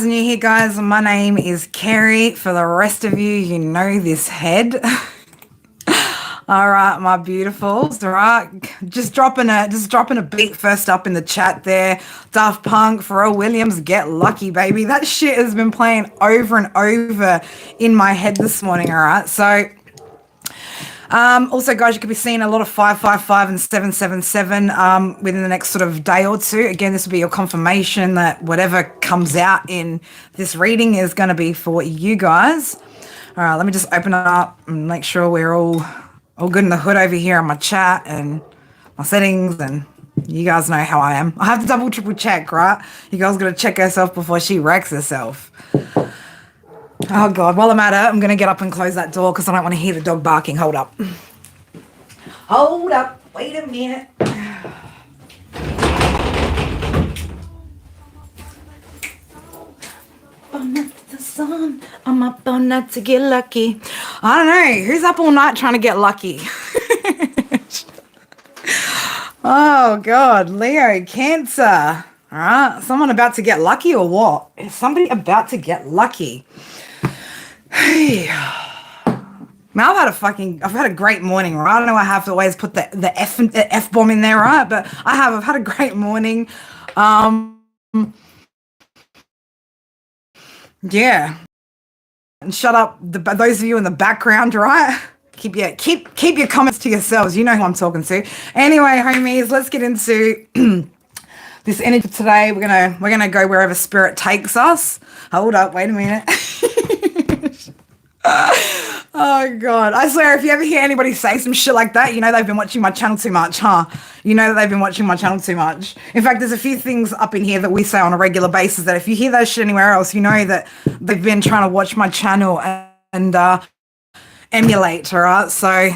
New here, guys. My name is Kerry. For the rest of you, you know this head. All right, my beautifuls. All right, just dropping a beat first up in the chat there. Daft Punk, Pharrell Williams, Get Lucky, baby. That shit has been playing over and over in my head this morning. All right, so. Also, guys, you could be seeing a lot of 555 and 777 within the next sort of day or two. Again, this will be your confirmation that whatever comes out in this reading is going to be for you guys. All right, let me just open it up and make sure we're all good in the hood over here on my chat and my settings, and you guys know how I am. I have to double, triple check, right? You guys got to check herself before she wrecks herself. Oh, God. While I'm at it, I'm going to get up and close that door because I don't want to hear the dog barking. Hold up. Hold up. Wait a minute. Bonnet the sun. I'm up all night to get lucky. I don't know. Who's up all night trying to get lucky? Oh, God. Leo, Cancer. All right. Someone about to get lucky or what? Is somebody about to get lucky? Hey, man, I've had a great morning, right? I don't know. I have to always put the F bomb in there, right? But I've had a great morning. Yeah. And shut up, those of you in the background, right? Keep your comments to yourselves. You know who I'm talking to. Anyway, homies, let's get into this energy today. We're gonna go wherever spirit takes us. Hold up, wait a minute. Oh, God. I swear, if you ever hear anybody say some shit like that, you know they've been watching my channel too much, huh? You know that they've been watching my channel too much. In fact, there's a few things up in here that we say on a regular basis that if you hear that shit anywhere else, you know that they've been trying to watch my channel and emulate, all right? So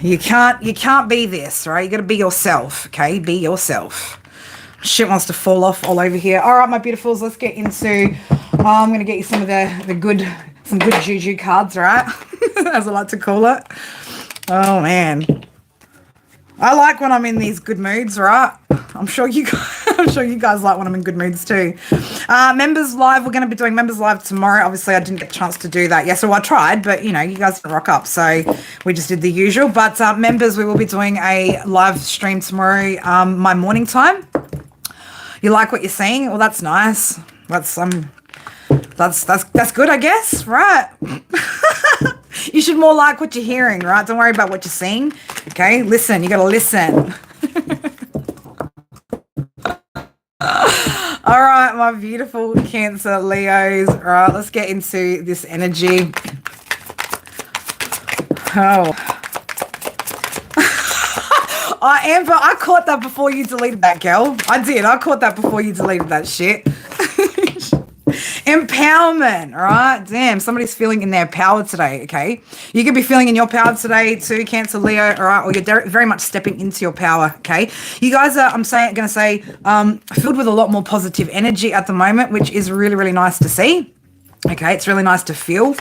you can't be this, right? You got to be yourself, okay? Be yourself. Shit wants to fall off all over here. All right, my beautifuls, let's get into... I'm going to get you some of some good juju cards, right? As I like to call it. Oh, man. I like when I'm in these good moods, right? I'm sure you guys like when I'm in good moods too. Members live, we're going to be doing members live tomorrow. Obviously, I didn't get a chance to do that. Yeah, so I tried, but you know, you guys didn't rock up, so we just did the usual. But members, we will be doing a live stream tomorrow, my morning time. You like what you're seeing? Well, that's nice. That's good, I guess, right? You should more like what you're hearing, right? Don't worry about what you're seeing, okay? Listen, you got to listen. All right, my beautiful Cancer Leos. All right, let's get into this energy. Oh. Amber, I caught that before you deleted that, girl. I did. I caught that before you deleted that shit. Empowerment, all right? Damn, somebody's feeling in their power today, okay? You could be feeling in your power today too, Cancer Leo, all right? Or you're very much stepping into your power, okay? You guys are, filled with a lot more positive energy at the moment, which is really, really nice to see, okay? It's really nice to feel.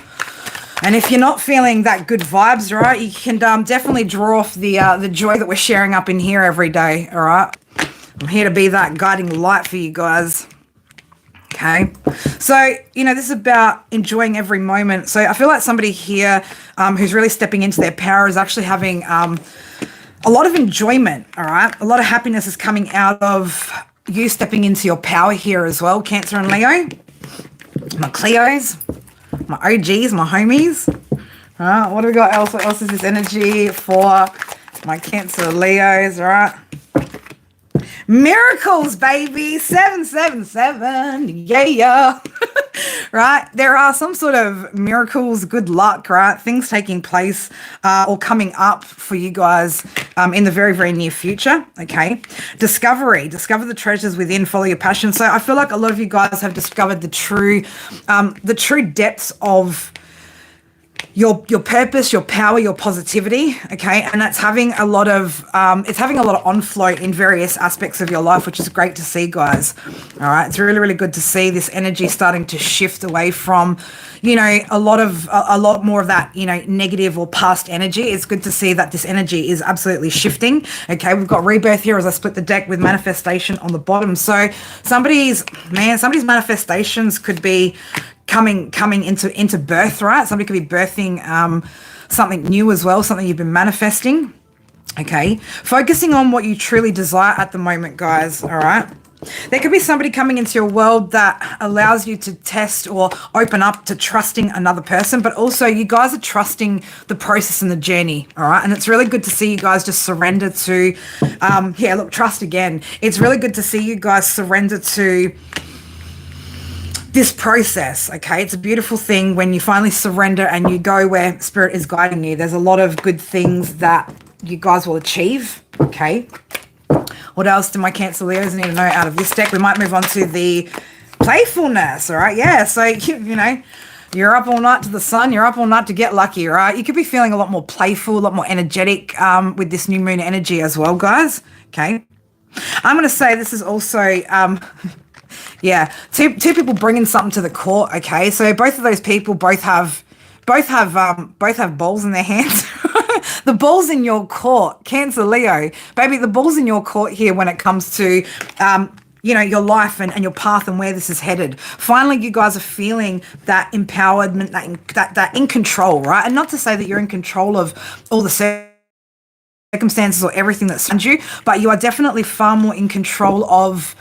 And if you're not feeling that good vibes, right, you can definitely draw off the joy that we're sharing up in here every day, all right? I'm here to be that guiding light for you guys. Okay, so, you know, this is about enjoying every moment. So I feel like somebody here who's really stepping into their power is actually having a lot of enjoyment, all right? A lot of happiness is coming out of you stepping into your power here as well, Cancer and Leo. My Cleos, my OGs, my homies. All right, what do we got else? What else is this energy for my Cancer Leos, all right? Miracles, baby. 777. Yeah. Right? There are some sort of miracles, good luck, right? Things taking place or coming up for you guys in the very, very near future. Okay. Discover the treasures within, follow your passion. So I feel like a lot of you guys have discovered the true depths of your purpose, your power, your positivity, okay, and that's having a lot of it's having a lot of onflow in various aspects of your life, which is great to see, guys. All right, it's really, really good to see this energy starting to shift away from, you know, a lot more of that, you know, negative or past energy. It's good to see that this energy is absolutely shifting. Okay, we've got rebirth here as I split the deck with manifestation on the bottom. So somebody's manifestations could be coming into birth, right? Somebody could be birthing something new as well, something you've been manifesting. Okay, focusing on what you truly desire at the moment, guys. All right, there could be somebody coming into your world that allows you to test or open up to trusting another person, but also you guys are trusting the process and the journey. All right, and it's really good to see you guys just surrender to trust again. It's really good to see you guys surrender to this process. Okay, it's a beautiful thing when you finally surrender and you go where spirit is guiding you. There's a lot of good things that you guys will achieve. Okay, what else do my Cancer Leos need to know out of this deck? We might move on to the playfulness. All right, yeah, so you know, you're up all night to the sun, you're up all night to get lucky, right? You could be feeling a lot more playful, a lot more energetic with this new moon energy as well, guys. Okay, I'm going to say this is also yeah, two people bringing something to the court. Okay, so both of those people both have balls in their hands. The ball's in your court, Cancer Leo, baby. The ball's in your court here when it comes to you know, your life and your path and where this is headed. Finally, you guys are feeling that empowerment, that in control, right? And not to say that you're in control of all the circumstances or everything that surrounds you, but you are definitely far more in control of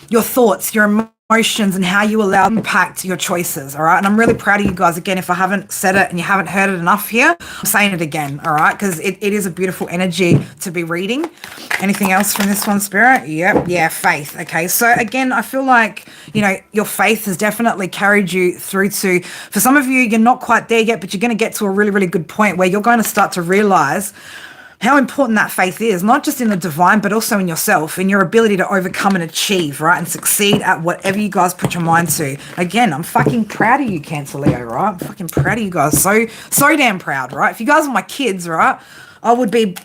your thoughts, your emotions, and how you allow them to impact your choices. All right, and I'm really proud of you guys. Again, if I haven't said it and you haven't heard it enough here, I'm saying it again. All right, because it is a beautiful energy to be reading. Anything else from this one, Spirit? Yep, yeah, faith. Okay, so again, I feel like, you know, your faith has definitely carried you through to, for some of you, you're not quite there yet, but you're going to get to a really, really good point where you're going to start to realize how important that faith is, not just in the divine, but also in yourself, in your ability to overcome and achieve, right? And succeed at whatever you guys put your mind to. Again, I'm fucking proud of you, Cancer Leo, right? I'm fucking proud of you guys. So damn proud, right? If you guys were my kids, right, I would be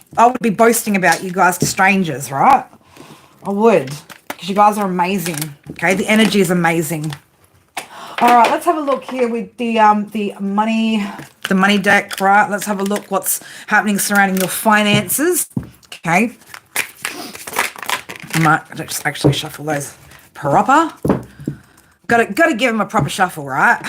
boasting about you guys to strangers, right? I would, because you guys are amazing. Okay, the energy is amazing. All right, let's have a look here with the money deck, right? Let's have a look what's happening surrounding your finances. Okay. I might just actually shuffle those proper. Gotta give them a proper shuffle, right?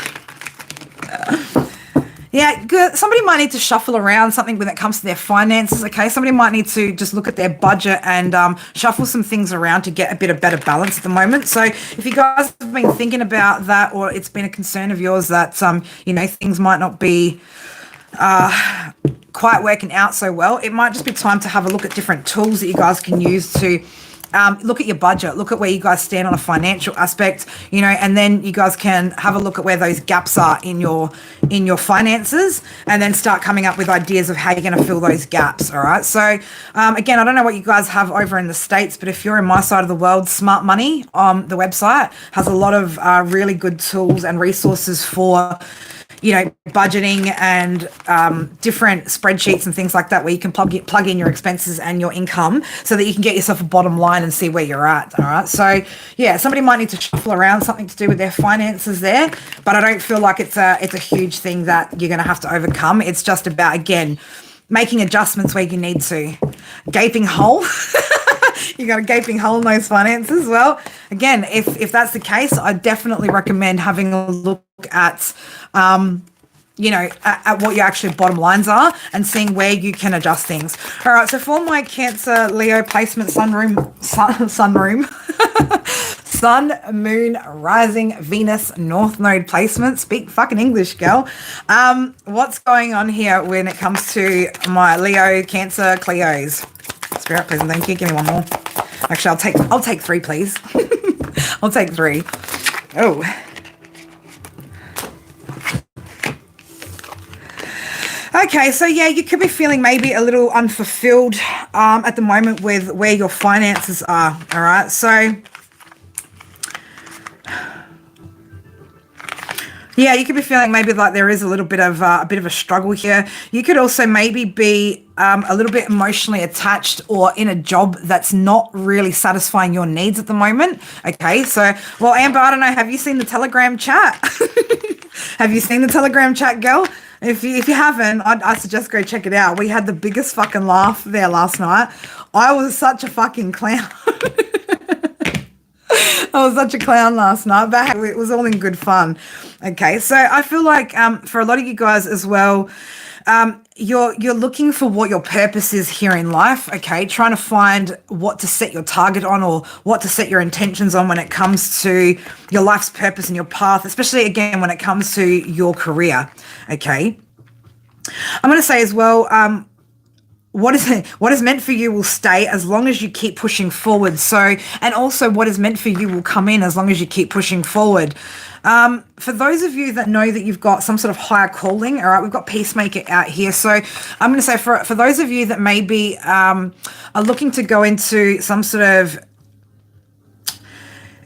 Yeah, good. Somebody might need to shuffle around something when it comes to their finances, okay? Somebody might need to just look at their budget and shuffle some things around to get a bit of better balance at the moment. So if you guys have been thinking about that, or it's been a concern of yours that, you know, things might not be quite working out so well, it might just be time to have a look at different tools that you guys can use to look at your budget, look at where you guys stand on a financial aspect, you know, and then you guys can have a look at where those gaps are in your finances, and then start coming up with ideas of how you're going to fill those gaps. All right. So again, I don't know what you guys have over in the States, but if you're in my side of the world, Smart Money on the website has a lot of really good tools and resources for, you know, budgeting and different spreadsheets and things like that, where you can plug in your expenses and your income so that you can get yourself a bottom line and see where you're at. All right. So yeah, somebody might need to shuffle around something to do with their finances there, but I don't feel like it's a huge thing that you're going to have to overcome. It's just about, again, making adjustments where you need to. Gaping hole. You got a gaping hole in those finances. Well, again, if that's the case, I definitely recommend having a look at, you know, at what your actual bottom lines are and seeing where you can adjust things. All right. So for my Cancer Leo placement, sun, moon, rising, Venus, North Node placement. Speak fucking English, girl. What's going on here when it comes to my Leo, Cancer, Cleos? Spirit, please and thank you. Give me one more. Actually, I'll take three, please. I'll take three. Oh. Okay, so yeah, you could be feeling maybe a little unfulfilled at the moment with where your finances are. All right, so Yeah, you could be feeling maybe like there is a little bit of a struggle here. You could also maybe be a little bit emotionally attached or in a job that's not really satisfying your needs at the moment. Okay, so well, Amber, I don't know. Have you seen the Telegram chat? Have you seen the Telegram chat, girl? If you haven't, I suggest go check it out. We had the biggest fucking laugh there last night. I was such a fucking clown. I was such a clown last night, but hey, it was all in good fun. Okay, so I feel like for a lot of you guys as well, you're looking for what your purpose is here in life. Okay, trying to find what to set your target on or what to set your intentions on when it comes to your life's purpose and your path, especially again when it comes to your career. Okay, I'm going to say as well. What is meant for you will stay as long as you keep pushing forward. So, and also what is meant for you will come in as long as you keep pushing forward. For those of you that know that you've got some sort of higher calling, all right, we've got Peacemaker out here. So I'm going to say for those of you that maybe are looking to go into some sort of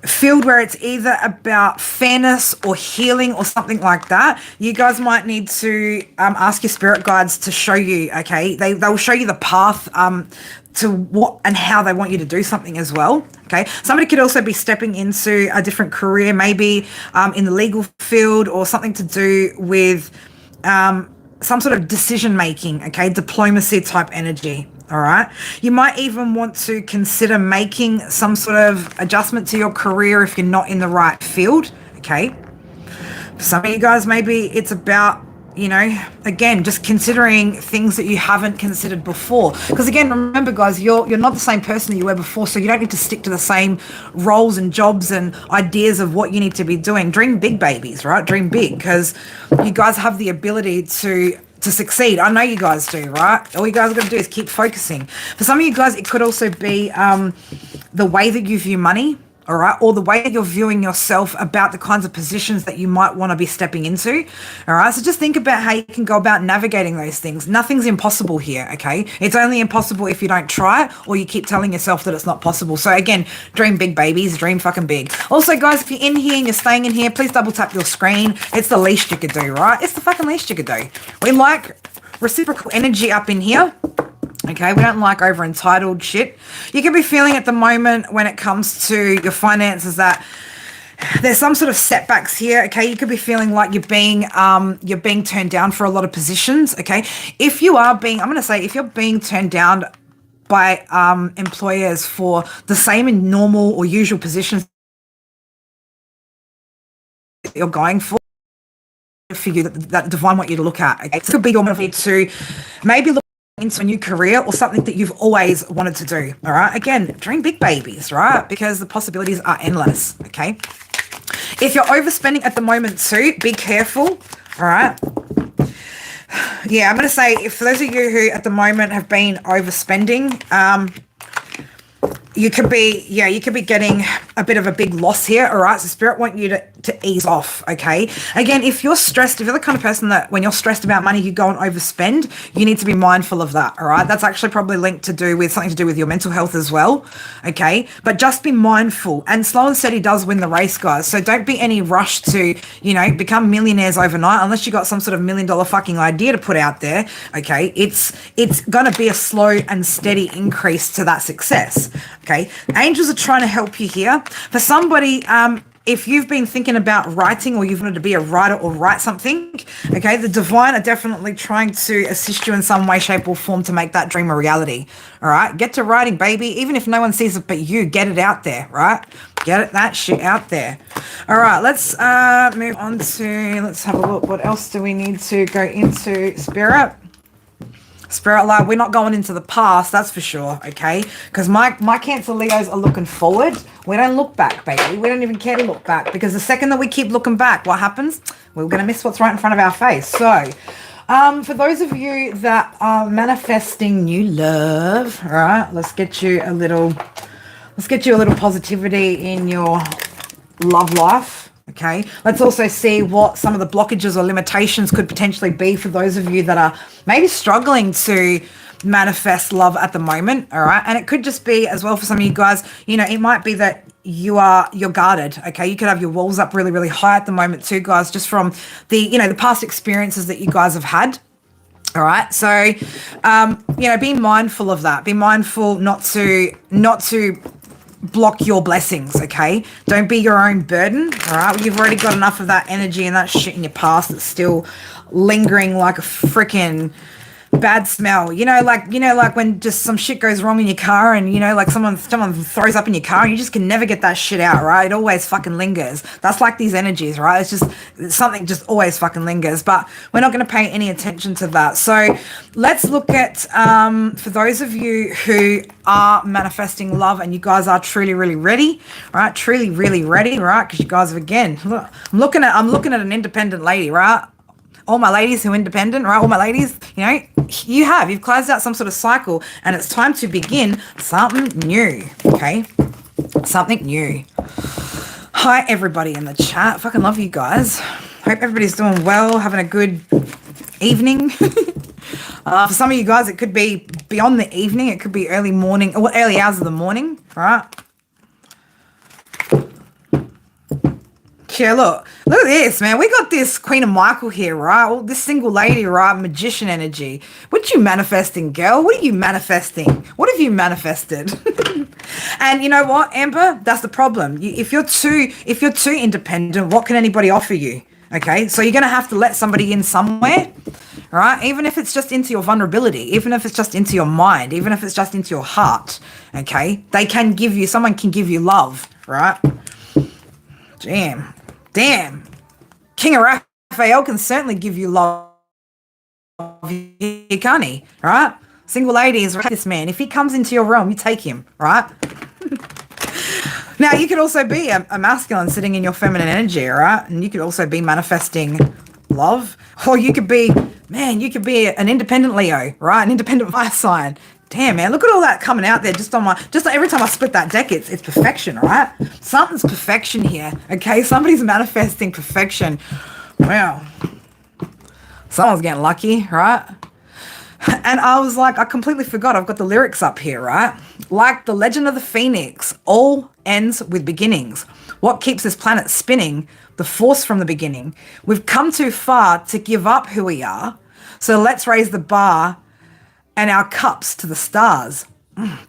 field where it's either about fairness or healing or something like that, you guys might need to ask your spirit guides to show you. Okay, they will show you the path to what and how they want you to do something as well. Okay, somebody could also be stepping into a different career, maybe in the legal field or something to do with some sort of decision making. Okay, diplomacy type energy. All right. You might even want to consider making some sort of adjustment to your career if you're not in the right field. Okay. For some of you guys, maybe it's about, you know, again, just considering things that you haven't considered before. Because again, remember guys, you're not the same person that you were before, so you don't need to stick to the same roles and jobs and ideas of what you need to be doing. Dream big, babies, right? Dream big, because you guys have the ability to succeed. I know you guys do, right? All you guys are going to do is keep focusing. For some of you guys, it could also be the way that you view money, all right, or the way that you're viewing yourself about the kinds of positions that you might want to be stepping into, all right? So just think about how you can go about navigating those things. Nothing's impossible here, okay? It's only impossible if you don't try it or you keep telling yourself that it's not possible. So again, dream big, babies, dream fucking big. Also, guys, if you're in here and you're staying in here, please double tap your screen. It's the least you could do, right? It's the fucking least you could do. We like reciprocal energy up in here. Okay, we don't like over entitled shit. You can be feeling at the moment when it comes to your finances that there's some sort of setbacks here. Okay, you could be feeling like you're being turned down for a lot of positions. Okay, if you are being, I'm going to say, if you're being turned down by employers for the same in normal or usual positions that you're going for you that divine want you to look at. Okay, so it could be your motivation to maybe look into a new career or something that you've always wanted to do. All right, again, dream big, babies, right? Because the possibilities are endless. Okay, if you're overspending at the moment too, be careful. All right, yeah, I'm going to say, if for those of you who at the moment have been overspending, you could be getting a bit of a big loss here. All right, so spirit want you to ease off. Okay, again, if you're stressed, if you're the kind of person that when you're stressed about money you go and overspend, you need to be mindful of that. All right, that's actually probably linked to do with something to do with your mental health as well. Okay, but just be mindful, and slow and steady does win the race, guys. So don't be any rush to, you know, become millionaires overnight unless you got some sort of $1 million fucking idea to put out there. Okay, it's gonna be a slow and steady increase to that success. Okay, angels are trying to help you here. For somebody, if you've been thinking about writing or you've wanted to be a writer or write something, okay, the divine are definitely trying to assist you in some way, shape or form to make that dream a reality. All right, get to writing, baby. Even if no one sees it but you, get it out there, right? Get that shit out there. All right, let's move on to, let's have a look. What else do we need to go into, Spirit? Spirit light, we're not going into the past, that's for sure, okay? Because my Cancer Leos are looking forward. We don't look back, baby. We don't even care to look back, because the second that we keep looking back, what happens? We're going to miss what's right in front of our face. So, for those of you that are manifesting new love, all right, let's get you a little positivity in your love life. Okay, let's also see what some of the blockages or limitations could potentially be for those of you that are maybe struggling to manifest love at the moment. All right, and it could just be as well for some of you guys, you know, it might be that you're guarded. Okay, you could have your walls up really, really high at the moment too, guys, just from the past experiences that you guys have had. All right, so be mindful of that. Be mindful not to block your blessings. Okay, don't be your own burden. All right, you've already got enough of that energy and that shit in your past that's still lingering like a freaking bad smell. Like when just some shit goes wrong in your car, and like someone throws up in your car, and you just can never get that shit out, right? It always fucking lingers. That's like these energies, right? It's something just always fucking lingers, but we're not going to pay any attention to that. So let's look at for those of you who are manifesting love and you guys are truly really ready, right? Truly really ready, right? Because you guys have, again, look, I'm looking at an independent lady, right? All my ladies who are independent, right? All my ladies, you've closed out some sort of cycle, and it's time to begin something new, okay? Something new. Hi, everybody in the chat. Fucking love you guys. Hope everybody's doing well, having a good evening. For some of you guys, it could be beyond the evening. It could be early morning, or early hours of the morning, right? Yeah, look at this, man. We got this Queen of Michael here, right? Well, this single lady, right? Magician energy. What you manifesting, girl? What are you manifesting? What have you manifested? And you know what, Amber? That's the problem. If you're too independent, what can anybody offer you? Okay, so you're gonna have to let somebody in somewhere, right? Even if it's just into your vulnerability, even if it's just into your mind, even if it's just into your heart. Okay, someone can give you love, right? Damn. King of Raphael can certainly give you love, can't he? Right? Single ladies, this man. If he comes into your realm, you take him, right? Now, you could also be a masculine sitting in your feminine energy, right? And you could also be manifesting love. Or you could be an independent Leo, right? An independent fire sign. Damn, man, look at all that coming out there just every time I split that deck, it's perfection, right? Something's perfection here, okay? Somebody's manifesting perfection. Wow. Someone's getting lucky, right? And I was like, I completely forgot. I've got the lyrics up here, right? Like the legend of the Phoenix, all ends with beginnings. What keeps this planet spinning? The force from the beginning. We've come too far to give up who we are. So let's raise the bar and our cups to the stars.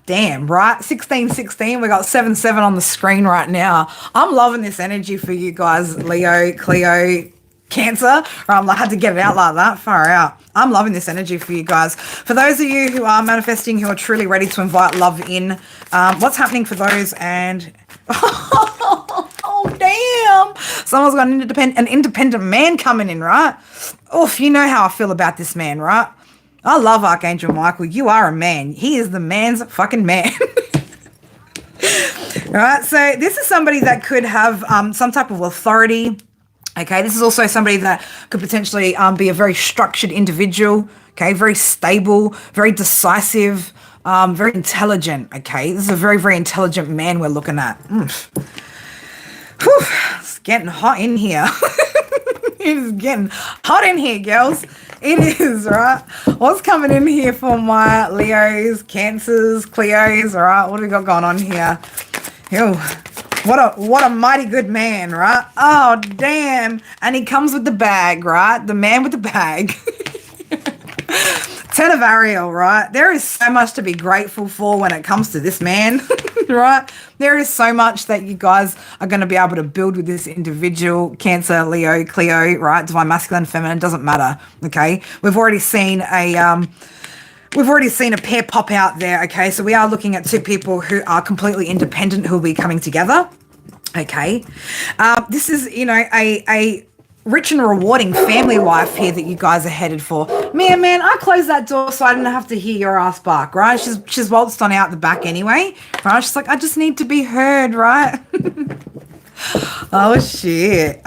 Damn, right? 1616. We got 77 on the screen right now. I'm loving this energy for you guys, Leo, Cleo, Cancer. I had to get it out like that. Far out. I'm loving this energy for you guys. For those of you who are manifesting, who are truly ready to invite love in, what's happening for those? And oh damn, someone's got an independent man coming in, right? Oof, you know how I feel about this man, right? I love Archangel Michael. You are a man. He is the man's fucking man. Right? So this is somebody that could have some type of authority. Okay, this is also somebody that could potentially be a very structured individual. Okay, very stable, very decisive, very intelligent. Okay, this is a very, very intelligent man we're looking at. Whew, it's getting hot in here. It is getting hot in here, girls. It is, right? What's coming in here for my Leos, Cancers, Cleos, all right? What do we got going on here? Ew. What a mighty good man, right? Oh, damn. And he comes with the bag, right? The man with the bag. Ten of Ariel, right? There is so much to be grateful for when it comes to this man, right? There is so much that you guys are going to be able to build with this individual, Cancer, Leo, Cleo, right? Divine masculine, feminine, doesn't matter, okay? We've already seen a pair pop out there, okay? So we are looking at two people who are completely independent who will be coming together, okay? This is, a rich and rewarding family life here that you guys are headed for. Man, I closed that door so I didn't have to hear your ass bark, right? She's waltzed on out the back anyway, right? She's like, I just need to be heard, right? Oh shit.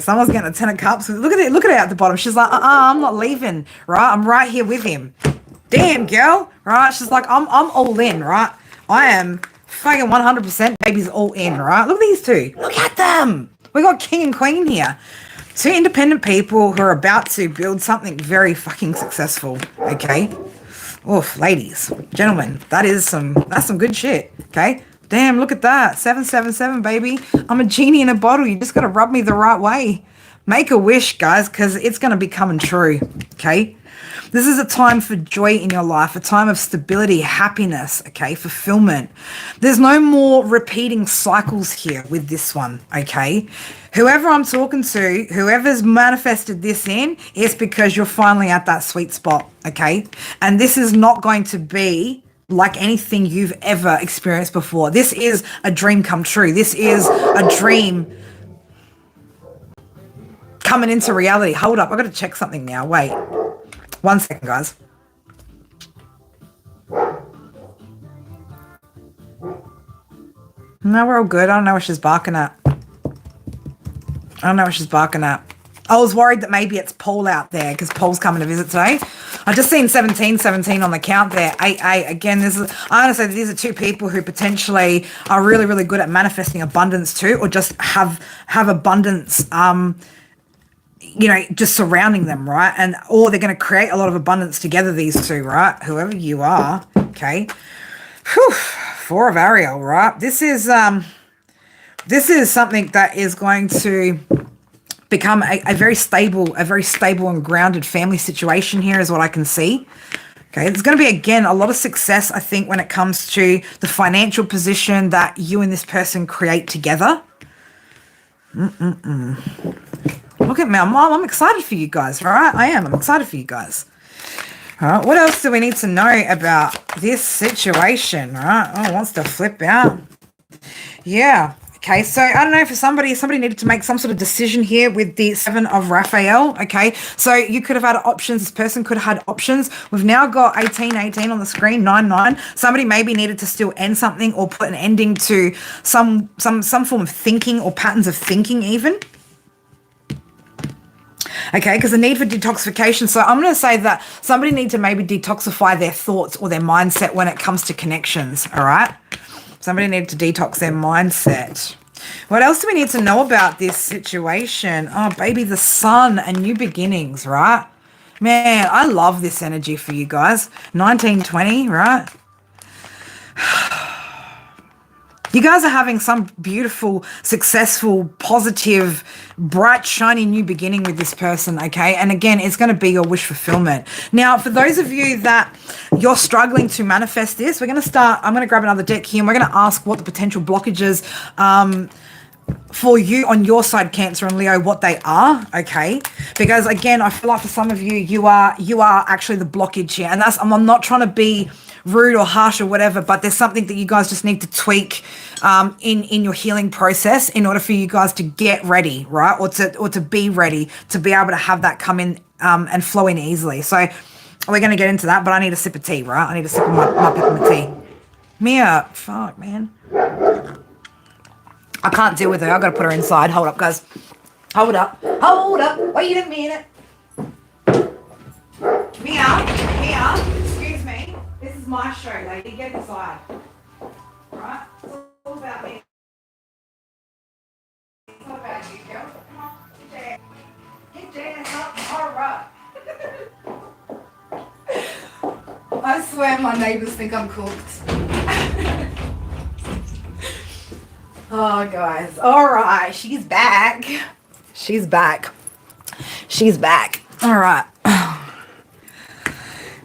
Someone's getting a 10 of cups. Look at it at the bottom. She's like, I'm not leaving, right? I'm right here with him. Damn, girl, right? She's like, I'm all in, right? I am fucking 100% baby's all in, right? Look at these two. Look at them. We got king and queen here. Two independent people who are about to build something very fucking successful, okay? Oof, ladies, gentlemen, that's some good shit, okay? Damn, look at that. 777, baby. I'm a genie in a bottle. You just got to rub me the right way. Make a wish, guys, because it's going to be coming true. Okay? This is a time for joy in your life, a time of stability, happiness, okay, fulfillment. There's no more repeating cycles here with this one, okay? Whoever I'm talking to, whoever's manifested this in, it's because you're finally at that sweet spot, okay? And this is not going to be like anything you've ever experienced before. This is a dream come true. This is a dream coming into reality. Hold up, I've got to check something now. Wait. 1 second, guys. No, we're all good. I don't know what she's barking at. I was worried that maybe it's Paul out there because Paul's coming to visit today. I just seen 1717 on the count there. 88. Again, I want to say that these are two people who potentially are really, really good at manifesting abundance too, or just have abundance just surrounding them, right? Or they're going to create a lot of abundance together, these two, right? Whoever you are, okay? Whew, 4 of Ariel, right? This is something that is going to become a very stable and grounded family situation here is what I can see. Okay, there's going to be, again, a lot of success, I think, when it comes to the financial position that you and this person create together. Look at me, I'm excited for you guys, all right? I'm excited for you guys. All right, what else do we need to know about this situation, all right? Oh, it wants to flip out. Yeah, okay, so I don't know, for somebody needed to make some sort of decision here with the 7 of Raphael, okay? So you could have had options, this person could have had options. We've now got 1818 on the screen, 99. Somebody maybe needed to still end something or put an ending to some form of thinking or patterns of thinking even. Okay, because the need for detoxification. So I'm going to say that somebody needs to maybe detoxify their thoughts or their mindset when it comes to connections, all right? Somebody needs to detox their mindset. What else do we need to know about this situation? Oh, baby, the sun and new beginnings, right? Man, I love this energy for you guys. 1920, right? You guys are having some beautiful, successful, positive, bright, shiny new beginning with this person, okay? And again, it's going to be your wish fulfillment. Now, for those of you that you're struggling to manifest this, I'm going to grab another deck here and we're going to ask what the potential blockages for you on your side, Cancer and Leo, what they are, okay? Because again, I feel like for some of you, you are actually the blockage here. And I'm not trying to be rude or harsh or whatever, but there's something that you guys just need to tweak in your healing process in order for you guys to get ready, right? Or to be ready to be able to have that come in and flow in easily. So we're going to get into that, but I need a sip of tea, right? I need a sip of my peppermint tea. Mia, fuck, man. I can't deal with her. I've got to put her inside. Hold up, guys. Hold up. Wait a minute. Mia, excuse me. This is my show, lady. Get inside. Right? It's all about me. It's not about you, girl. Come on. Get your ass up. All right. I swear my neighbours think I'm cooked. Oh, guys. All right. She's back. All right.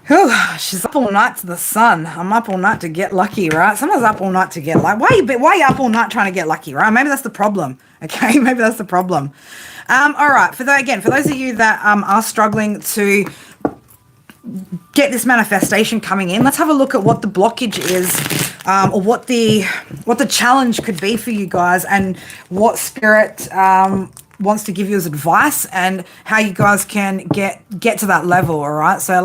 Whew, she's up all night to the sun. I'm up all night to get lucky, right? Someone's up all night to get lucky. Why are you up all night trying to get lucky, right? Maybe that's the problem. Okay, maybe that's the problem. All right. For those of you that are struggling to get this manifestation coming in, let's have a look at what the blockage is, or what the challenge could be for you guys, and what spirit wants to give you as advice, and how you guys can get to that level. All right, so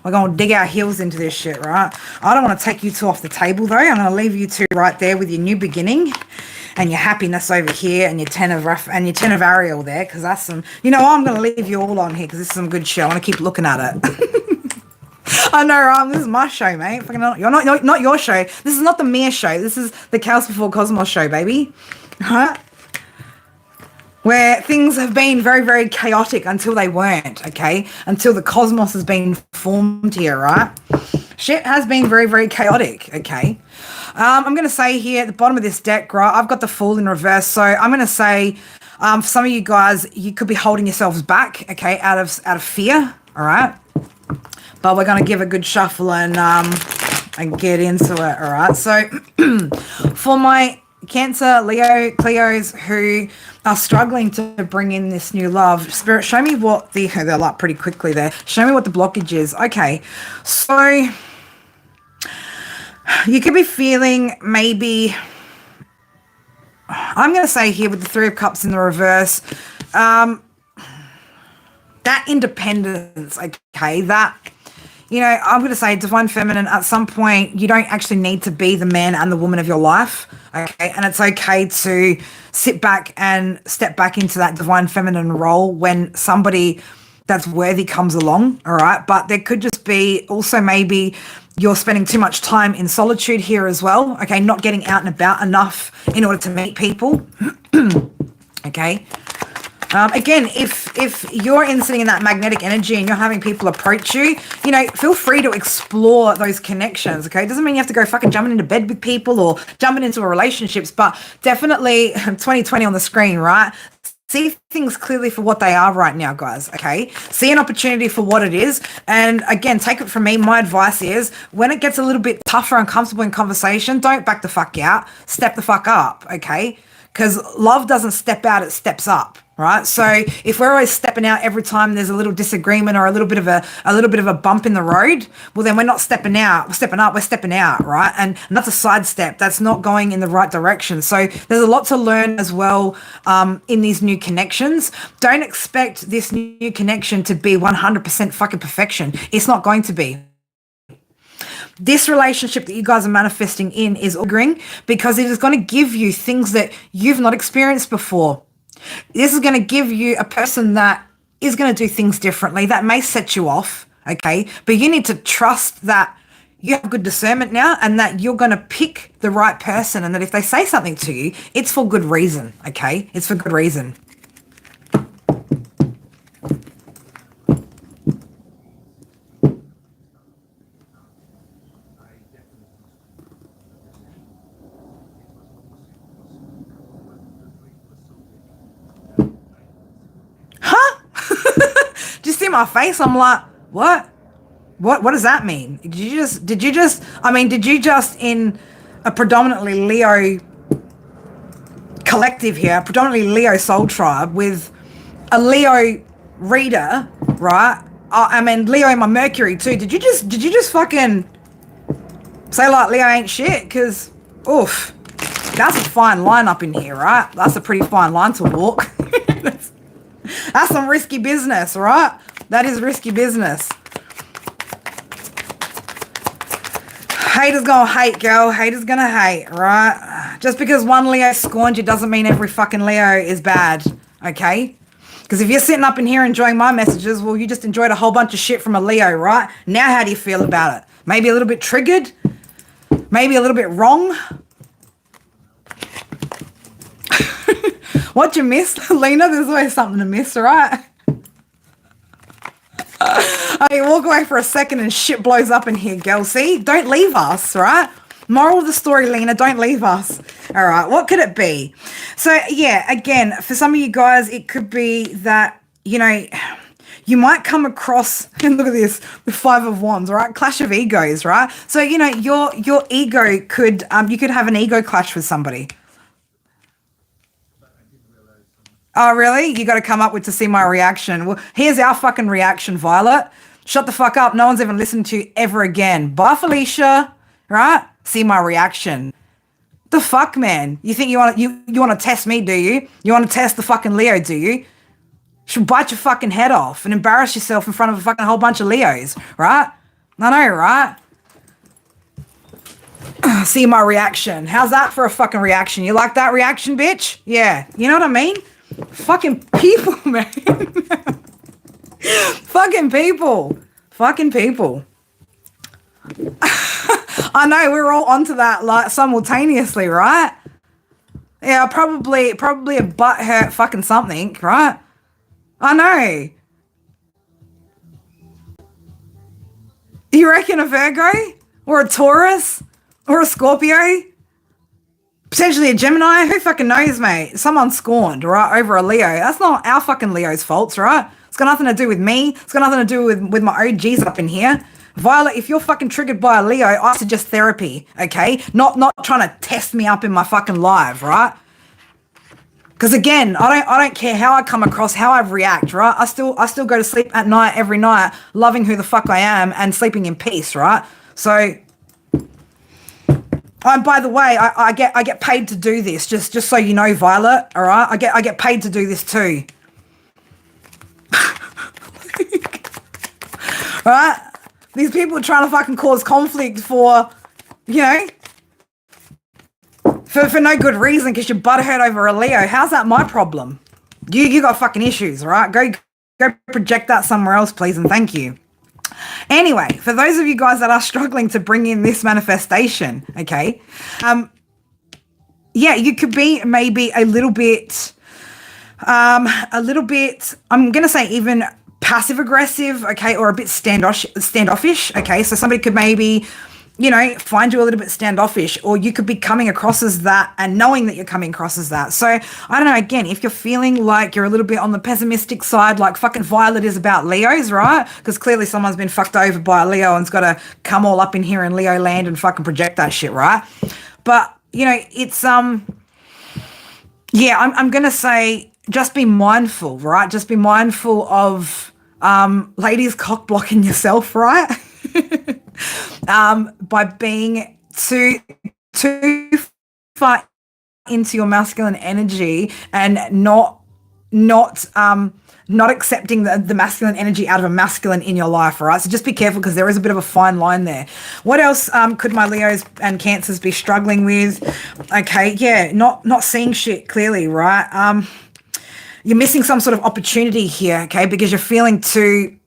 we're going to dig our heels into this shit, right? I don't want to take you two off the table though. I'm going to leave you two right there with your new beginning and your happiness over here, and your 10 of Ariel there, because that's some, I'm going to leave you all on here because this is some good shit. I want to keep looking at it. I know, this is my show, mate. You're not your show. This is not the Mia show. This is the Chaos Before Cosmos show, baby. Right? Where things have been very, very chaotic until they weren't, okay? Until the cosmos has been formed here, right? Shit has been very, very chaotic, okay? I'm going to say here at the bottom of this deck, right, I've got the Fool in reverse. So I'm going to say for some of you guys, you could be holding yourselves back, okay, out of fear, all right? But we're going to give a good shuffle and get into it, all right? So for my Cancer, Leo, Cleos who are struggling to bring in this new love, Spirit, show me what they're like pretty quickly there. Show me what the blockage is. Okay, so you could be feeling maybe, I'm going to say here with the Three of Cups in the reverse, that independence, okay, that, you know, I'm going to say Divine Feminine, at some point, you don't actually need to be the man and the woman of your life, okay? And it's okay to sit back and step back into that Divine Feminine role when somebody that's worthy comes along, all right? But there could just be also maybe you're spending too much time in solitude here as well, okay? Not getting out and about enough in order to meet people, okay? Again, if you're sitting in that magnetic energy and you're having people approach you, you know, feel free to explore those connections, okay? It doesn't mean you have to go fucking jumping into bed with people or jumping into relationships, but definitely 2020 on the screen, right? See things clearly for what they are right now, guys, okay? See an opportunity for what it is. And again, take it from me. My advice is when it gets a little bit tougher and uncomfortable in conversation, don't back the fuck out. Step the fuck up, okay? Because love doesn't step out, it steps up, right? So if we're always stepping out every time there's a little disagreement or a little bit of a bump in the road, well, then we're not stepping out. We're stepping up, we're stepping out, right? And that's a sidestep. That's not going in the right direction. So there's a lot to learn as well in these new connections. Don't expect this new connection to be 100% fucking perfection. It's not going to be. This relationship that you guys are manifesting in is auguring because it is going to give you things that you've not experienced before. This is going to give you a person that is going to do things differently. That may set you off, okay? But you need to trust that you have good discernment now and that you're going to pick the right person and that if they say something to you, it's for good reason, okay? It's for good reason. Just see my face, I'm like, what does that mean? Did you just in a predominantly Leo collective here, predominantly Leo soul tribe with a Leo reader, right? I mean Leo in my Mercury too. Did you just fucking say like Leo ain't shit? Because oof, that's a fine line up in here, right? That's a pretty fine line to walk. That's some risky business, right? That is risky business. Haters gonna hate, girl. Haters gonna hate, right? Just because one Leo scorned you doesn't mean every fucking Leo is bad, okay? Because if you're sitting up in here enjoying my messages, well, you just enjoyed a whole bunch of shit from a Leo, right? Now how do you feel about it? Maybe a little bit triggered? Maybe a little bit wrong? What you miss, Lena? There's always something to miss, right? Okay, walk away for a second and shit blows up in here, girl. See? Don't leave us, right? Moral of the story, Lena, don't leave us. All right, what could it be? So, yeah, again, for some of you guys, it could be that, you know, you might come across, and look at this, the Five of Wands, right? Clash of egos, right? So, you know, your ego could, you could have an ego clash with somebody. Oh, really? You got to come up with to see my reaction. Well, here's our fucking reaction, Violet. Shut the fuck up. No one's even listened to you ever again. Bye, Felicia. Right? See my reaction. The fuck, man? You think you want to test me, do you? You want to test the fucking Leo, do you? Should bite your fucking head off and embarrass yourself in front of a fucking whole bunch of Leos, right? I know, right? See my reaction. How's that for a fucking reaction? You like that reaction, bitch? Yeah. You know what I mean? Fucking people, man. Fucking people. Fucking people. I know, we're all onto that like simultaneously, right? Yeah, probably a butthurt fucking something, right? I know. You reckon a Virgo? Or a Taurus? Or a Scorpio? Potentially a Gemini? Who fucking knows, mate? Someone scorned, right, over a Leo. That's not our fucking Leo's faults, right? It's got nothing to do with me. It's got nothing to do with my OGs up in here. Violet, if you're fucking triggered by a Leo, I suggest therapy, okay? Not trying to test me up in my fucking live, right? Because again, I don't care how I come across, how I react, right? I still go to sleep at night every night, loving who the fuck I am and sleeping in peace, right? So, and by the way, I get paid to do this, just so you know, Violet, all right? I get paid to do this too. Right? These people are trying to fucking cause conflict for, you know, for no good reason because you're butthurt over a Leo. How's that my problem? You got fucking issues, all right? Go project that somewhere else, please, and thank you. Anyway, for those of you guys that are struggling to bring in this manifestation, okay, yeah, you could be maybe a little bit, I'm going to say even passive aggressive, okay, or a bit standoffish, okay? So somebody could maybe, you know, find you a little bit standoffish, or you could be coming across as that and knowing that you're coming across as that. So I don't know, again, if you're feeling like you're a little bit on the pessimistic side, like fucking Violet is about Leos, right? Because clearly someone's been fucked over by a Leo and's got to come all up in here in Leo land and fucking project that shit, right? But, you know, it's, yeah, I'm going to say just be mindful, right? Just be mindful of, ladies, cock blocking yourself, right? By being too far into your masculine energy and not accepting the masculine energy out of a masculine in your life, right? So just be careful because there is a bit of a fine line there. What else could my Leos and Cancers be struggling with? Okay, yeah, not seeing shit clearly, right? You're missing some sort of opportunity here, okay, because you're feeling too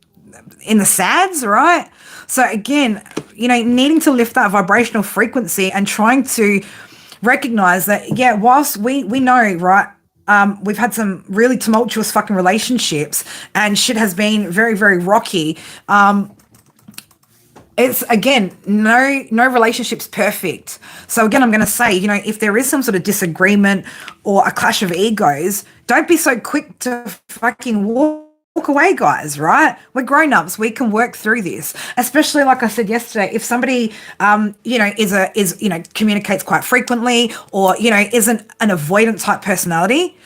in the sads, right? So again, you know, needing to lift that vibrational frequency and trying to recognize that, yeah, whilst we know, right, we've had some really tumultuous fucking relationships and shit has been very, very rocky. It's, again, no relationship's perfect. So again, I'm going to say, you know, if there is some sort of disagreement or a clash of egos, don't be so quick to fucking walk away, guys, right? We're grown-ups. We can work through this. Especially, like I said yesterday, if somebody, you know, is you know, communicates quite frequently or, you know, isn't an avoidant type personality,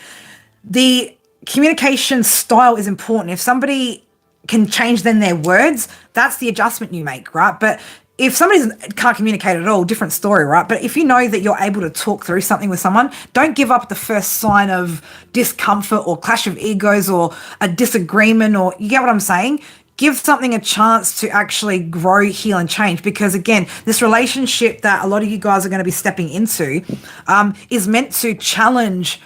the communication style is important. If somebody can change then their words, that's the adjustment you make, right? But if somebody can't communicate at all, different story, right? But if you know that you're able to talk through something with someone, don't give up the first sign of discomfort or clash of egos or a disagreement, or, you get what I'm saying? Give something a chance to actually grow, heal, and change. Because again, this relationship that a lot of you guys are going to be stepping into is meant to challenge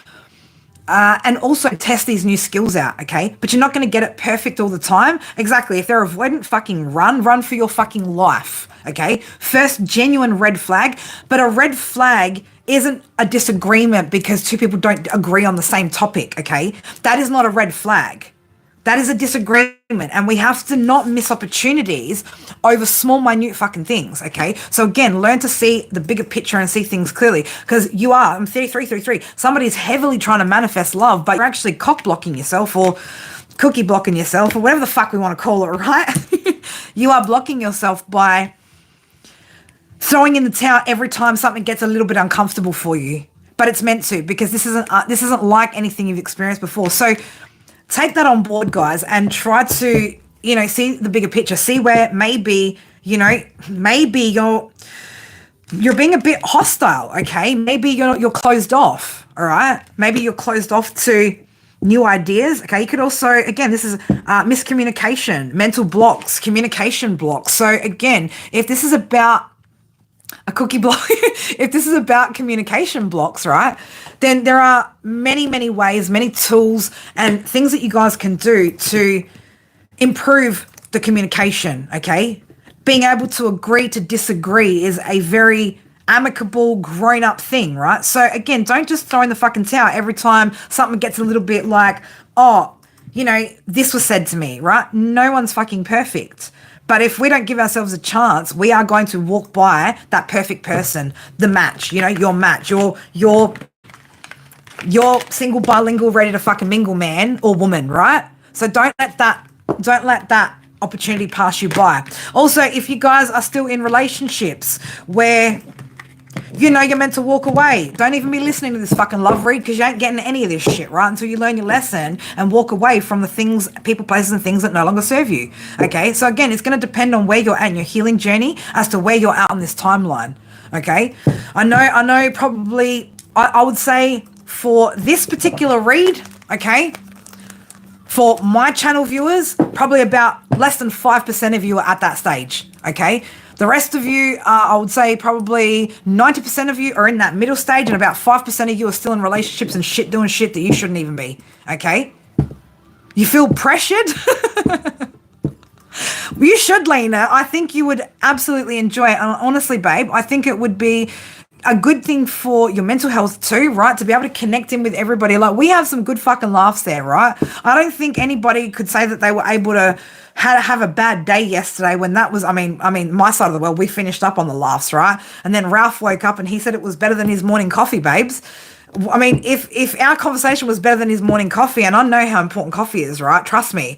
and also test these new skills out, okay? But you're not going to get it perfect all the time. Exactly. If they're avoidant, fucking run for your fucking life, okay? First genuine red flag. But a red flag isn't a disagreement because two people don't agree on the same topic, okay? That is not a red flag. That is a disagreement, and we have to not miss opportunities over small, minute fucking things, okay? So again, learn to see the bigger picture and see things clearly, because I'm 33. Somebody's heavily trying to manifest love, but you're actually cock blocking yourself or cookie blocking yourself or whatever the fuck we want to call it, right? You are blocking yourself by throwing in the towel every time something gets a little bit uncomfortable for you. But it's meant to, because this isn't like anything you've experienced before. So take that on board, guys, and try to, you know, see the bigger picture. See where maybe, you know, maybe you're being a bit hostile, okay? Maybe you're closed off, all right? Maybe you're closed off to new ideas, okay? You could also, again, this is miscommunication, mental blocks, communication blocks. So again, if this is about a cookie block, if this is about communication blocks, right, then there are many ways, many tools and things that you guys can do to improve the communication, okay? Being able to agree to disagree is a very amicable, grown-up thing, right? So again, don't just throw in the fucking towel every time something gets a little bit like, oh, you know, this was said to me, right? No one's fucking perfect. But if we don't give ourselves a chance, we are going to walk by that perfect person, the match, you know, your match, your single, bilingual, ready to fucking mingle man or woman, right? So don't let that opportunity pass you by. Also, if you guys are still in relationships where you know you're meant to walk away, don't even be listening to this fucking love read, because you ain't getting any of this shit, right? Until you learn your lesson and walk away from the things, people, places, and things that no longer serve you. Okay, so again, it's going to depend on where you're at in your healing journey as to where you're at on this timeline. Okay, I know probably I would say for this particular read, okay, for my channel viewers, probably about less than 5% of you are at that stage, okay? The rest of you, I would say probably 90% of you are in that middle stage, and about 5% of you are still in relationships and shit, doing shit that you shouldn't even be, okay? You feel pressured? You should, Lena. I think you would absolutely enjoy it. And honestly, babe, I think it would be a good thing for your mental health too, right? To be able to connect in with everybody. Like, we have some good fucking laughs there, right? I don't think anybody could say that they were able to have a bad day yesterday when that was, I mean, my side of the world, we finished up on the laughs, right? And then Ralph woke up and he said it was better than his morning coffee, babes. I mean, if our conversation was better than his morning coffee, and I know how important coffee is, right? Trust me,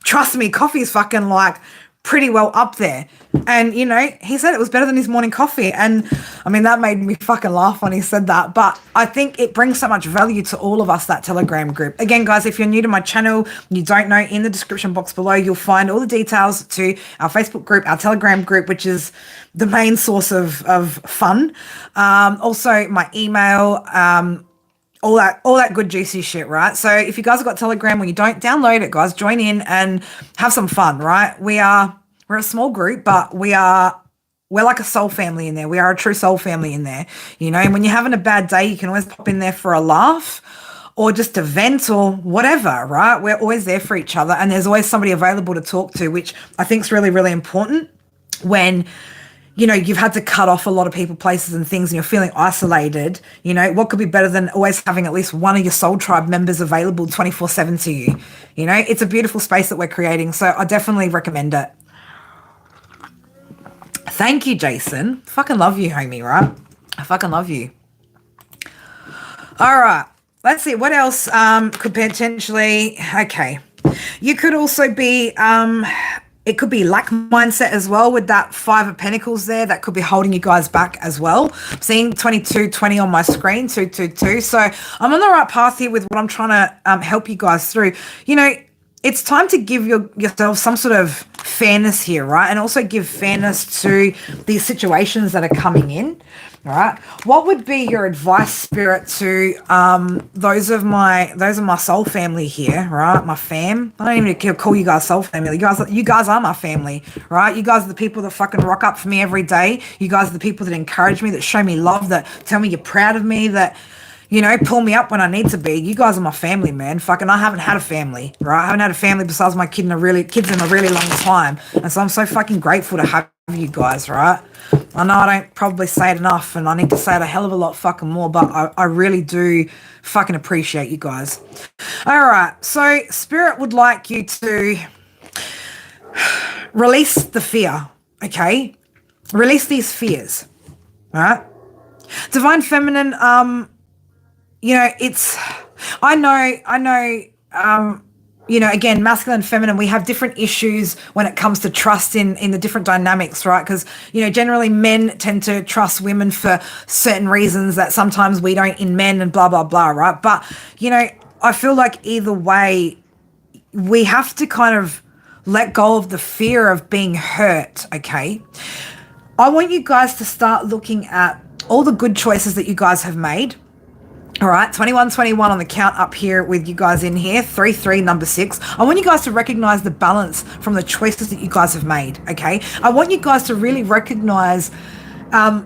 coffee is fucking like pretty well up there. And, you know, he said it was better than his morning coffee. And, I mean, that made me fucking laugh when he said that. But I think it brings so much value to all of us, that Telegram group. Again, guys, if you're new to my channel, you don't know, in the description box below, you'll find all the details to our Facebook group, our Telegram group, which is the main source of fun. Also, my email, all that good juicy shit, right? So if you guys have got Telegram, when you don't, download it, guys, join in and have some fun, right? We're a small group, but we're like a soul family in there. We are a true soul family in there, you know. And when you're having a bad day, you can always pop in there for a laugh or just a vent or whatever, right? We're always there for each other, and there's always somebody available to talk to, which I think is really, really important when, you know, you've had to cut off a lot of people, places, and things, and you're feeling isolated. You know, what could be better than always having at least one of your soul tribe members available 24/7 to you? You know, it's a beautiful space that we're creating, so I definitely recommend it. Thank you, Jason. Fucking love you, homie, right? I fucking love you. All right, let's see what else could potentially, okay. You could also be it could be lack mindset as well, with that 5 of Pentacles there. That could be holding you guys back as well. I'm seeing 2220 on my screen, 222. So I'm on the right path here with what I'm trying to help you guys through. You know, it's time to give yourself some sort of fairness here, right? And also give fairness to these situations that are coming in, all right? What would be your advice, Spirit, to those of my soul family here, right? My fam. I don't even call you guys soul family. You guys are my family, right? You guys are the people that fucking rock up for me every day. You guys are the people that encourage me, that show me love, that tell me you're proud of me, that, you know, pull me up when I need to be. You guys are my family, man. Fucking, I haven't had a family, right? I haven't had a family besides my kids in a really long time. And so I'm so fucking grateful to have you guys, right? I know I don't probably say it enough, and I need to say it a hell of a lot fucking more, but I really do fucking appreciate you guys. All right. So Spirit would like you to release the fear, okay? Release these fears, all right? Divine Feminine, you know, I know, you know, again, masculine, feminine, we have different issues when it comes to trust in the different dynamics, right? Because, you know, generally men tend to trust women for certain reasons that sometimes we don't in men, and blah, blah, blah, right? But, you know, I feel like either way, we have to kind of let go of the fear of being hurt, okay? I want you guys to start looking at all the good choices that you guys have made. All right, 2121 on the count up here with you guys in here, 33, number 6. I want you guys to recognize the balance from the choices that you guys have made, okay? I want you guys to really recognize that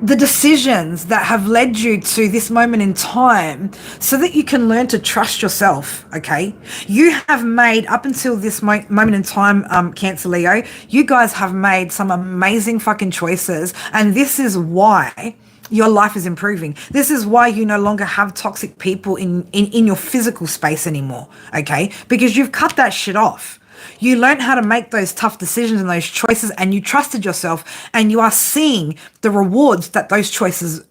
the decisions that have led you to this moment in time, so that you can learn to trust yourself, okay? You have made, up until this moment in time, Cancer Leo, you guys have made some amazing fucking choices, and this is why your life is improving. This is why you no longer have toxic people in your physical space anymore, okay? Because you've cut that shit off. You learned how to make those tough decisions and those choices, and you trusted yourself, and you are seeing the rewards that those choices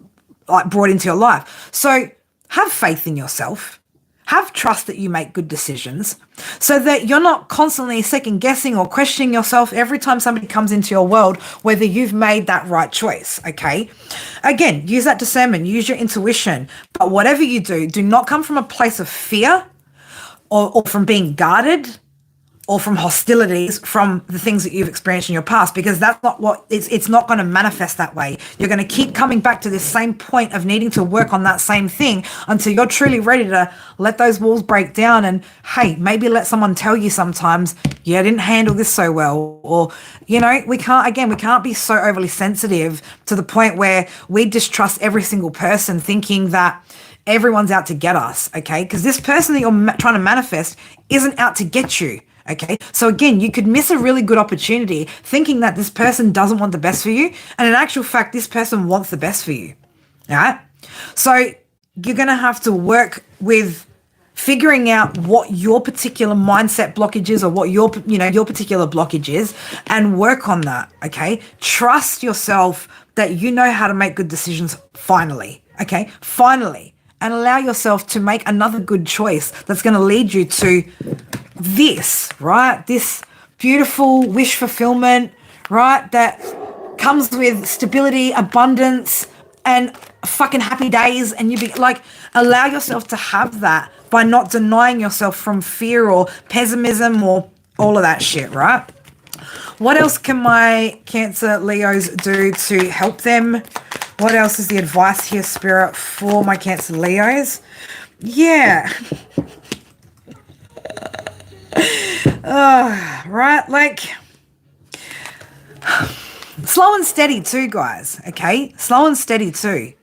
like brought into your life. So have faith in yourself. Have trust that you make good decisions so that you're not constantly second guessing or questioning yourself every time somebody comes into your world, whether you've made that right choice. Okay. Again, use that discernment, use your intuition, but whatever you do, do not come from a place of fear or from being guarded or from hostilities from the things that you've experienced in your past, because that's not what it's not going to manifest that way. You're going to keep coming back to this same point of needing to work on that same thing until you're truly ready to let those walls break down. And hey, maybe let someone tell you sometimes, yeah, I didn't handle this so well. Or, you know, we can't be so overly sensitive to the point where we distrust every single person thinking that everyone's out to get us. Okay. Because this person that you're trying to manifest isn't out to get you. Okay, so again, you could miss a really good opportunity thinking that this person doesn't want the best for you. And in actual fact, this person wants the best for you. All right. So you're going to have to work with figuring out what your particular mindset blockage is, or what your particular blockage is, and work on that. Okay. Trust yourself that you know how to make good decisions finally. Okay. Finally. And allow yourself to make another good choice that's going to lead you to this, right? This beautiful wish fulfillment, right? That comes with stability, abundance, and fucking happy days. And you be like, allow yourself to have that by not denying yourself from fear or pessimism or all of that shit, right? What else can my Cancer Leos do to help them? What else is the advice here, Spirit, for my Cancer Leos? Yeah. Right, like slow and steady too, guys. Okay, slow and steady too.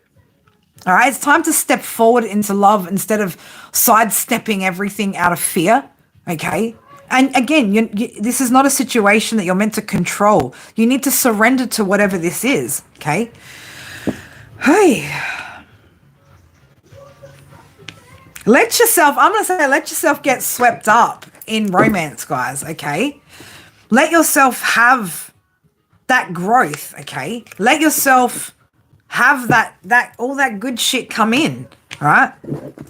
All right, it's time to step forward into love instead of sidestepping everything out of fear. Okay, and again, this is not a situation that you're meant to control. You need to surrender to whatever this is. Okay. Hey. Let yourself get swept up in romance, guys, okay? Let yourself have that growth, okay? Let yourself have that all that good shit come in, right?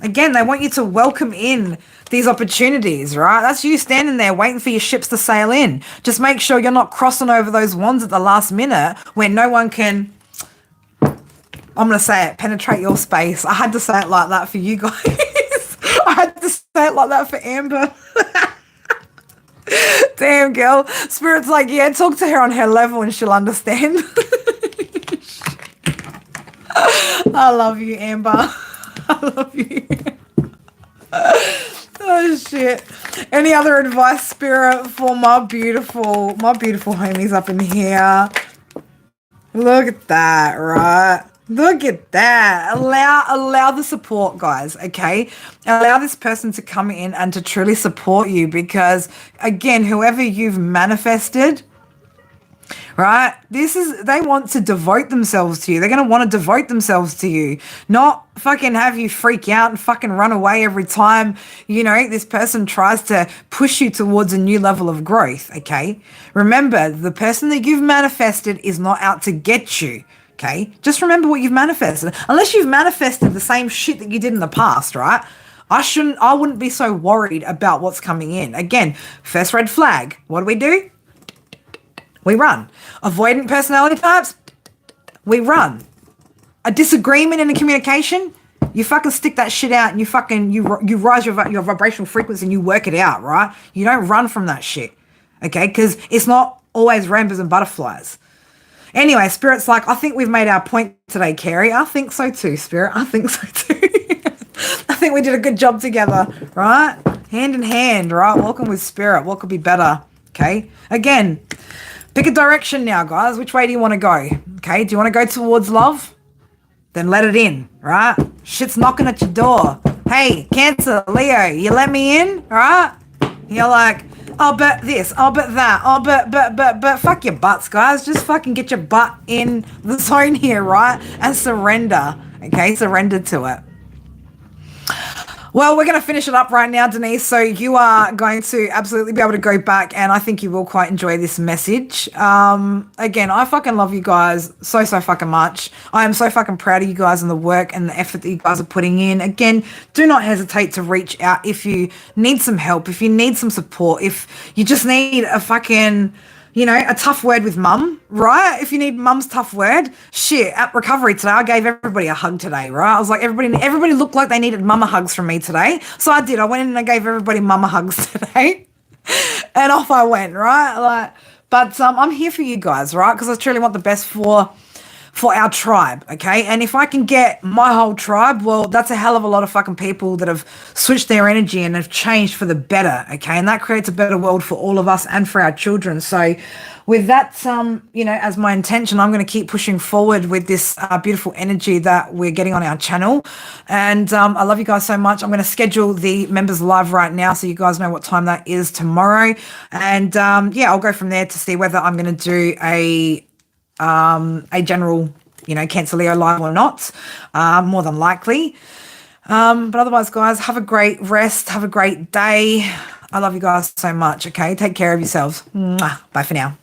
Again, they want you to welcome in these opportunities, right? That's you standing there waiting for your ships to sail in. Just make sure you're not crossing over those wands at the last minute where no one can, I'm going to say it, penetrate your space. I had to say it like that for you guys. I had to say it like that for Amber. Damn, girl. Spirit's like, yeah, talk to her on her level and she'll understand. I love you, Amber. I love you. Oh, shit. Any other advice, Spirit, for my beautiful homies up in here? Look at that, right? Look at that. Allow the support, guys, okay? Allow this person to come in and to truly support you, because, again, whoever you've manifested, right, they want to devote themselves to you. They're going to want to devote themselves to you, not fucking have you freak out and fucking run away every time, you know, this person tries to push you towards a new level of growth, okay? Remember, the person that you've manifested is not out to get you. Okay, just remember what you've manifested. Unless you've manifested the same shit that you did in the past, right? I wouldn't be so worried about what's coming in. Again, first red flag. What do? We run. Avoidant personality types, we run. A disagreement in a communication, you fucking stick that shit out and you rise your vibrational frequency and you work it out, right? You don't run from that shit, okay? Because it's not always rainbows and butterflies. Anyway, Spirit's like, I think we've made our point today, Carrie. I think so too, Spirit. I think so too. I think we did a good job together, right? Hand in hand, right? Welcome with Spirit. What could be better? Okay. Again, pick a direction now, guys. Which way do you want to go? Okay. Do you want to go towards love? Then let it in, right? Shit's knocking at your door. Hey, Cancer, Leo, you let me in, right? You're like, I'll bet this, I'll bet that, I'll but fuck your butts, guys. Just fucking get your butt in the zone here, right? And surrender, okay? Surrender to it. Well, we're going to finish it up right now, Denise. So you are going to absolutely be able to go back, and I think you will quite enjoy this message. Again, I fucking love you guys so, so fucking much. I am so fucking proud of you guys and the work and the effort that you guys are putting in. Again, do not hesitate to reach out if you need some help, if you need some support, if you just need a fucking, a tough word with mum, right? If you need mum's tough word, shit, at recovery today, I gave everybody a hug today, right? I was like, everybody looked like they needed mama hugs from me today. So I did. I went in and I gave everybody mama hugs today. And off I went, right? But I'm here for you guys, right? Because I truly want the best for our tribe, okay? And if I can get my whole tribe, well, that's a hell of a lot of fucking people that have switched their energy and have changed for the better, okay? And that creates a better world for all of us and for our children. So with that, as my intention, I'm going to keep pushing forward with this beautiful energy that we're getting on our channel. And I love you guys so much. I'm going to schedule the members live right now so you guys know what time that is tomorrow. And I'll go from there to see whether I'm going to do a general, Cancelio live or not, more than likely. But otherwise, guys, have a great rest. Have a great day. I love you guys so much. Okay. Take care of yourselves. Mwah. Bye for now.